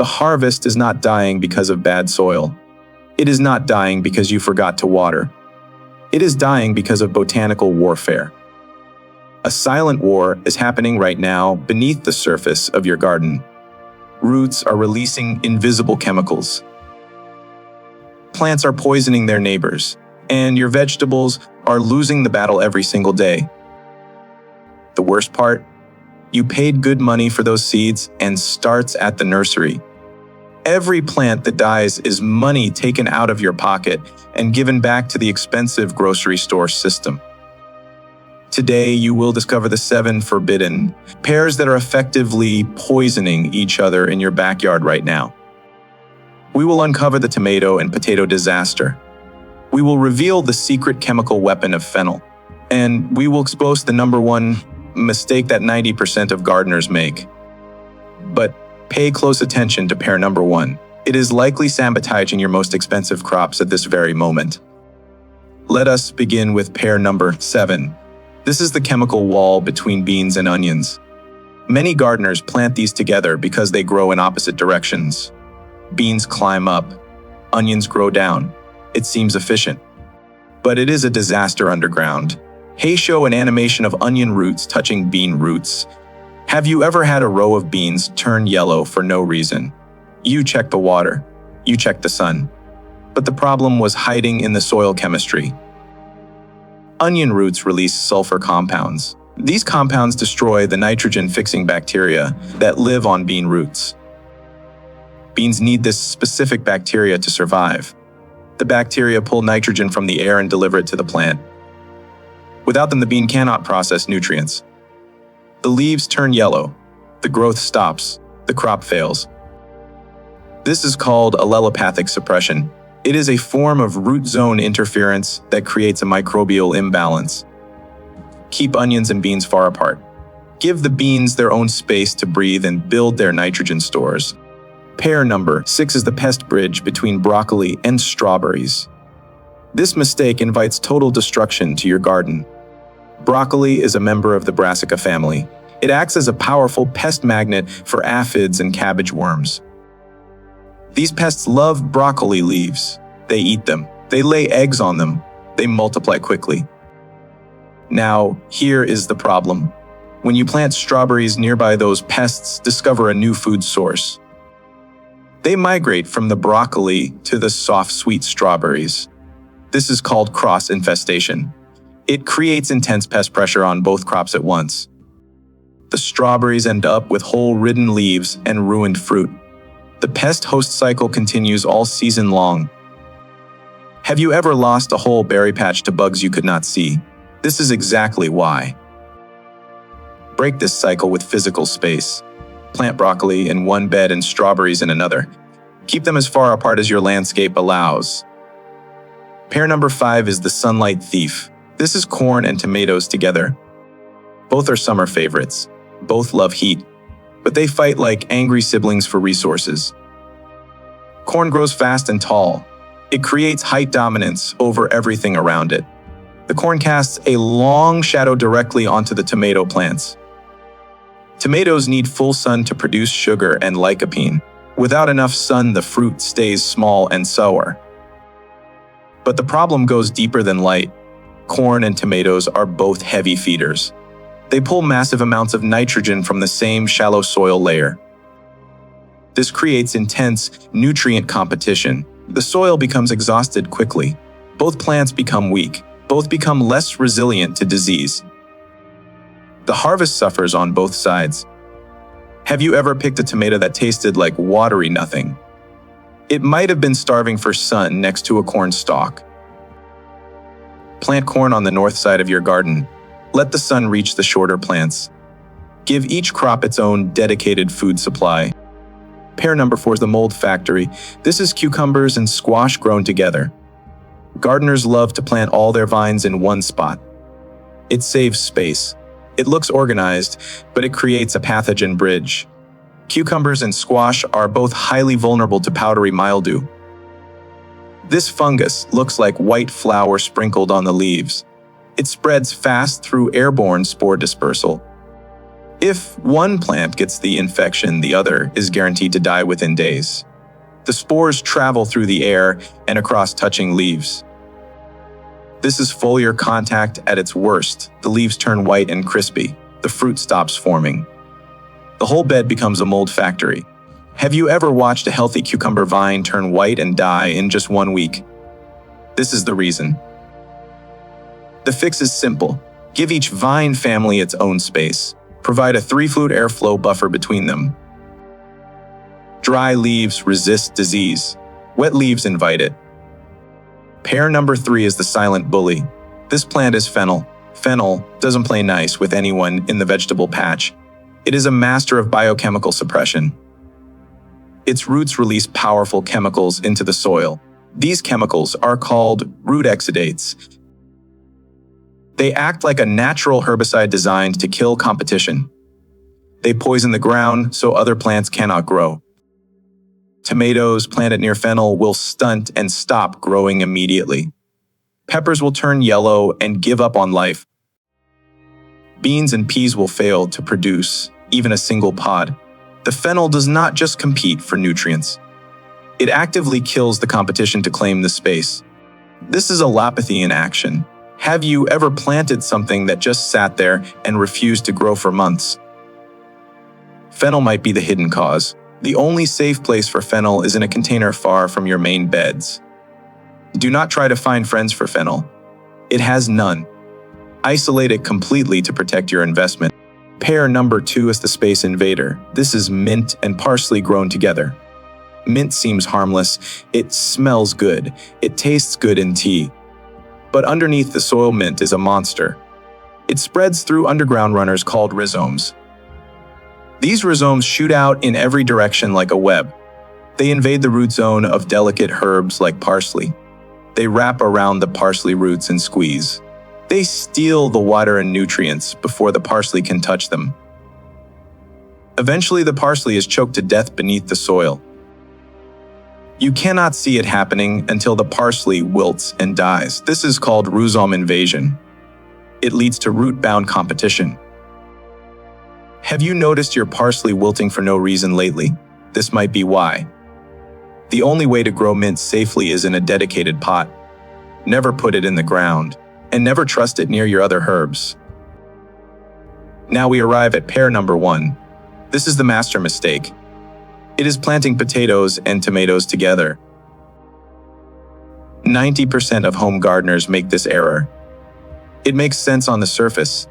The harvest is not dying because of bad soil. It is not dying because you forgot to water. It is dying because of botanical warfare. A silent war is happening right now beneath the surface of your garden. Roots are releasing invisible chemicals. Plants are poisoning their neighbors, and your vegetables are losing the battle every single day. The worst part? You paid good money for those seeds and starts at the nursery. Every plant that dies is money taken out of your pocket and given back to the expensive grocery store system. Today, you will discover the 7 forbidden pairs that are effectively poisoning each other in your backyard right now. We will uncover the tomato and potato disaster. We will reveal the secret chemical weapon of fennel. And we will expose the #1 mistake that 90% of gardeners make. But pay close attention to pair #1. It is likely sabotaging your most expensive crops at this very moment. Let us begin with pair #7. This is the chemical wall between beans and onions. Many gardeners plant these together because they grow in opposite directions. Beans climb up, onions grow down. It seems efficient. But it is a disaster underground. Hey, show an animation of onion roots touching bean roots. Have you ever had a row of beans turn yellow for no reason? You checked the water, you checked the sun. But the problem was hiding in the soil chemistry. Onion roots release sulfur compounds. These compounds destroy the nitrogen-fixing bacteria that live on bean roots. Beans need this specific bacteria to survive. The bacteria pull nitrogen from the air and deliver it to the plant. Without them, the bean cannot process nutrients. The leaves turn yellow, the growth stops, the crop fails. This is called allelopathic suppression. It is a form of root zone interference that creates a microbial imbalance. Keep onions and beans far apart. Give the beans their own space to breathe and build their nitrogen stores. Pair #6 is the pest bridge between broccoli and strawberries. This mistake invites total destruction to your garden. Broccoli is a member of the brassica family. It acts as a powerful pest magnet for aphids and cabbage worms. These pests love broccoli leaves. They eat them. They lay eggs on them. They multiply quickly. Now, here is the problem. When you plant strawberries nearby, those pests discover a new food source. They migrate from the broccoli to the soft, sweet strawberries. This is called cross-infestation. It creates intense pest pressure on both crops at once. The strawberries end up with hole-ridden leaves and ruined fruit. The pest-host cycle continues all season long. Have you ever lost a whole berry patch to bugs you could not see? This is exactly why. Break this cycle with physical space. Plant broccoli in one bed and strawberries in another. Keep them as far apart as your landscape allows. Pair #5 is the sunlight thief. This is corn and tomatoes together. Both are summer favorites. Both love heat, but they fight like angry siblings for resources. Corn grows fast and tall. It creates height dominance over everything around it. The corn casts a long shadow directly onto the tomato plants. Tomatoes need full sun to produce sugar and lycopene. Without enough sun, the fruit stays small and sour. But the problem goes deeper than light. Corn and tomatoes are both heavy feeders. They pull massive amounts of nitrogen from the same shallow soil layer. This creates intense nutrient competition. The soil becomes exhausted quickly. Both plants become weak. Both become less resilient to disease. The harvest suffers on both sides. Have you ever picked a tomato that tasted like watery nothing? It might have been starving for sun next to a corn stalk. Plant corn on the north side of your garden. Let the sun reach the shorter plants. Give each crop its own dedicated food supply. Pair #4 is the mold factory. This is cucumbers and squash grown together. Gardeners love to plant all their vines in one spot. It saves space. It looks organized, but it creates a pathogen bridge. Cucumbers and squash are both highly vulnerable to powdery mildew. This fungus looks like white flour sprinkled on the leaves. It spreads fast through airborne spore dispersal. If one plant gets the infection, the other is guaranteed to die within days. The spores travel through the air and across touching leaves. This is foliar contact at its worst. The leaves turn white and crispy. The fruit stops forming. The whole bed becomes a mold factory. Have you ever watched a healthy cucumber vine turn white and die in just 1 week? This is the reason. The fix is simple. Give each vine family its own space. Provide a 3-foot airflow buffer between them. Dry leaves resist disease. Wet leaves invite it. Pair number 3 is the silent bully. This plant is fennel. Fennel doesn't play nice with anyone in the vegetable patch. It is a master of biochemical suppression. Its roots release powerful chemicals into the soil. These chemicals are called root exudates. They act like a natural herbicide designed to kill competition. They poison the ground so other plants cannot grow. Tomatoes planted near fennel will stunt and stop growing immediately. Peppers will turn yellow and give up on life. Beans and peas will fail to produce even a single pod. The fennel does not just compete for nutrients. It actively kills the competition to claim the space. This is allelopathy in action. Have you ever planted something that just sat there and refused to grow for months? Fennel might be the hidden cause. The only safe place for fennel is in a container far from your main beds. Do not try to find friends for fennel. It has none. Isolate it completely to protect your investment. Pair number 2 is the space invader. This is mint and parsley grown together. Mint seems harmless. It smells good. It tastes good in tea. But underneath the soil, mint is a monster. It spreads through underground runners called rhizomes. These rhizomes shoot out in every direction like a web. They invade the root zone of delicate herbs like parsley. They wrap around the parsley roots and squeeze. They steal the water and nutrients before the parsley can touch them. Eventually, the parsley is choked to death beneath the soil. You cannot see it happening until the parsley wilts and dies. This is called rhizome invasion. It leads to root-bound competition. Have you noticed your parsley wilting for no reason lately? This might be why. The only way to grow mint safely is in a dedicated pot. Never put it in the ground, and never trust it near your other herbs. Now we arrive at pair number 1. This is the master mistake. It is planting potatoes and tomatoes together. 90% of home gardeners make this error. It makes sense on the surface.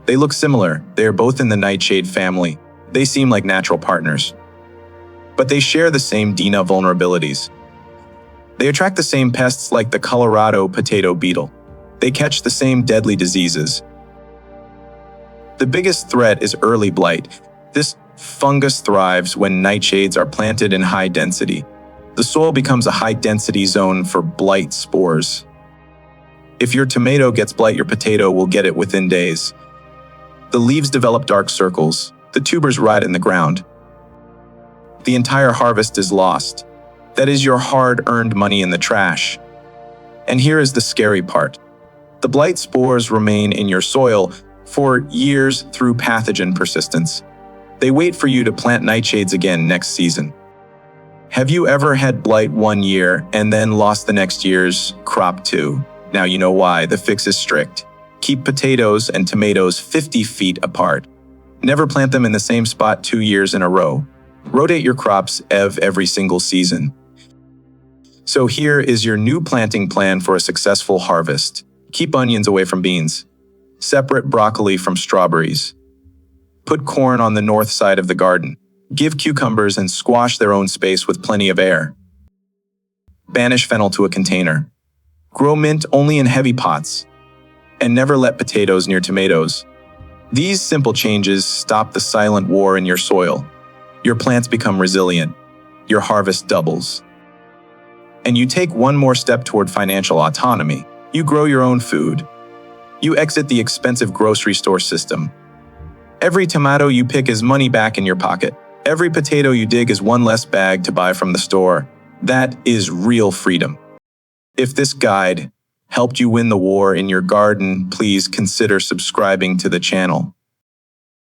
They look similar. They are both in the nightshade family. They seem like natural partners. But they share the same DINA vulnerabilities. They attract the same pests like the Colorado potato beetle. They catch the same deadly diseases. The biggest threat is early blight. This fungus thrives when nightshades are planted in high density. The soil becomes a high-density zone for blight spores. If your tomato gets blight, your potato will get it within days. The leaves develop dark circles. The tubers rot in the ground. The entire harvest is lost. That is your hard-earned money in the trash. And here is the scary part. The blight spores remain in your soil for years through pathogen persistence. They wait for you to plant nightshades again next season. Have you ever had blight 1 year and then lost the next year's crop too? Now you know why. The fix is strict. Keep potatoes and tomatoes 50 feet apart. Never plant them in the same spot 2 years in a row. Rotate your crops every single season. So here is your new planting plan for a successful harvest. Keep onions away from beans. Separate broccoli from strawberries. Put corn on the north side of the garden. Give cucumbers and squash their own space with plenty of air. Banish fennel to a container. Grow mint only in heavy pots. And never let potatoes near tomatoes. These simple changes stop the silent war in your soil. Your plants become resilient. Your harvest doubles. And you take one more step toward financial autonomy. You grow your own food. You exit the expensive grocery store system. Every tomato you pick is money back in your pocket. Every potato you dig is one less bag to buy from the store. That is real freedom. If this guide helped you win the war in your garden, please consider subscribing to the channel.